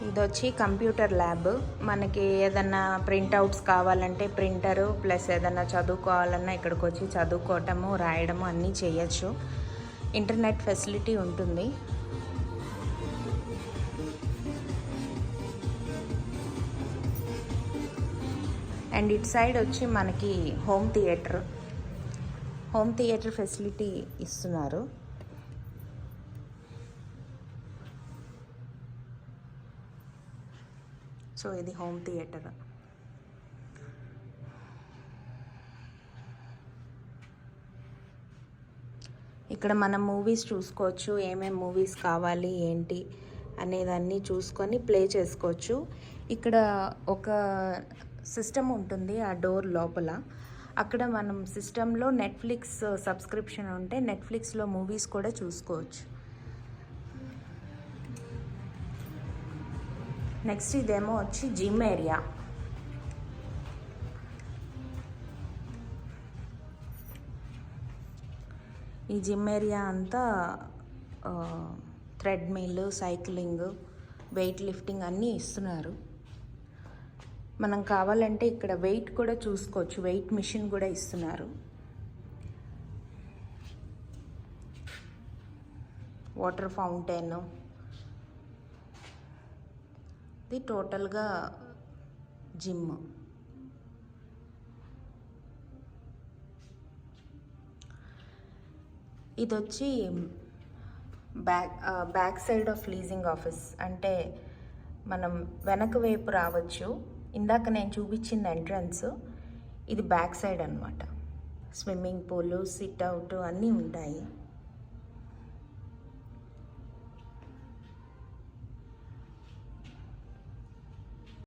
ఇది వచ్చి computer lab. మనకి ఏదన్నా ప్రింట్అవుట్స్ కావాలంటే ప్రింటరు ప్లస్ ఏదన్నా చదువుకోవాలన్నా ఇక్కడికి వచ్చి చదువుకోవటము రాయడము అన్నీ చేయొచ్చు. ఇంటర్నెట్ ఫెసిలిటీ ఉంటుంది. అండ్ ఇటు సైడ్ వచ్చి మనకి హోమ్ థియేటర్ ఫెసిలిటీ ఇస్తున్నారు. సో ఇది హోమ్ థియేటర్. ఇక్కడ మనం మూవీస్ చూసుకోవచ్చు. ఏమేమి మూవీస్ కావాలి ఏంటి అనేదాన్ని చూసుకొని ప్లే చేసుకోవచ్చు. ఇక్కడ ఒక సిస్టమ్ ఉంటుంది ఆ డోర్ లోపల. అక్కడ మనం సిస్టంలో నెట్ఫ్లిక్స్ సబ్స్క్రిప్షన్ ఉంటే నెట్ఫ్లిక్స్లో మూవీస్ కూడా చూసుకోవచ్చు. నెక్స్ట్ ఇదేమో వచ్చి జిమ్ ఏరియా. ఈ జిమ్ ఏరియా అంతా థ్రెడ్మిల్, సైక్లింగ్, వెయిట్ లిఫ్టింగ్ అన్నీ ఇస్తున్నారు. మనం కావాలంటే ఇక్కడ వెయిట్ కూడా చూసుకోవచ్చు. వెయిట్ మిషన్ కూడా ఇస్తున్నారు. Water fountain. ఇది టోటల్గా జిమ్. ఇది వచ్చి back side of leasing office. అంటే మనం వెనక వైపు రావచ్చు. ఇందాక నేను చూపించింది ఎంట్రన్స్, ఇది బ్యాక్ సైడ్ అన్నమాట. స్విమ్మింగ్ పూలు, సిట్ అవుట్ అన్నీ ఉంటాయి.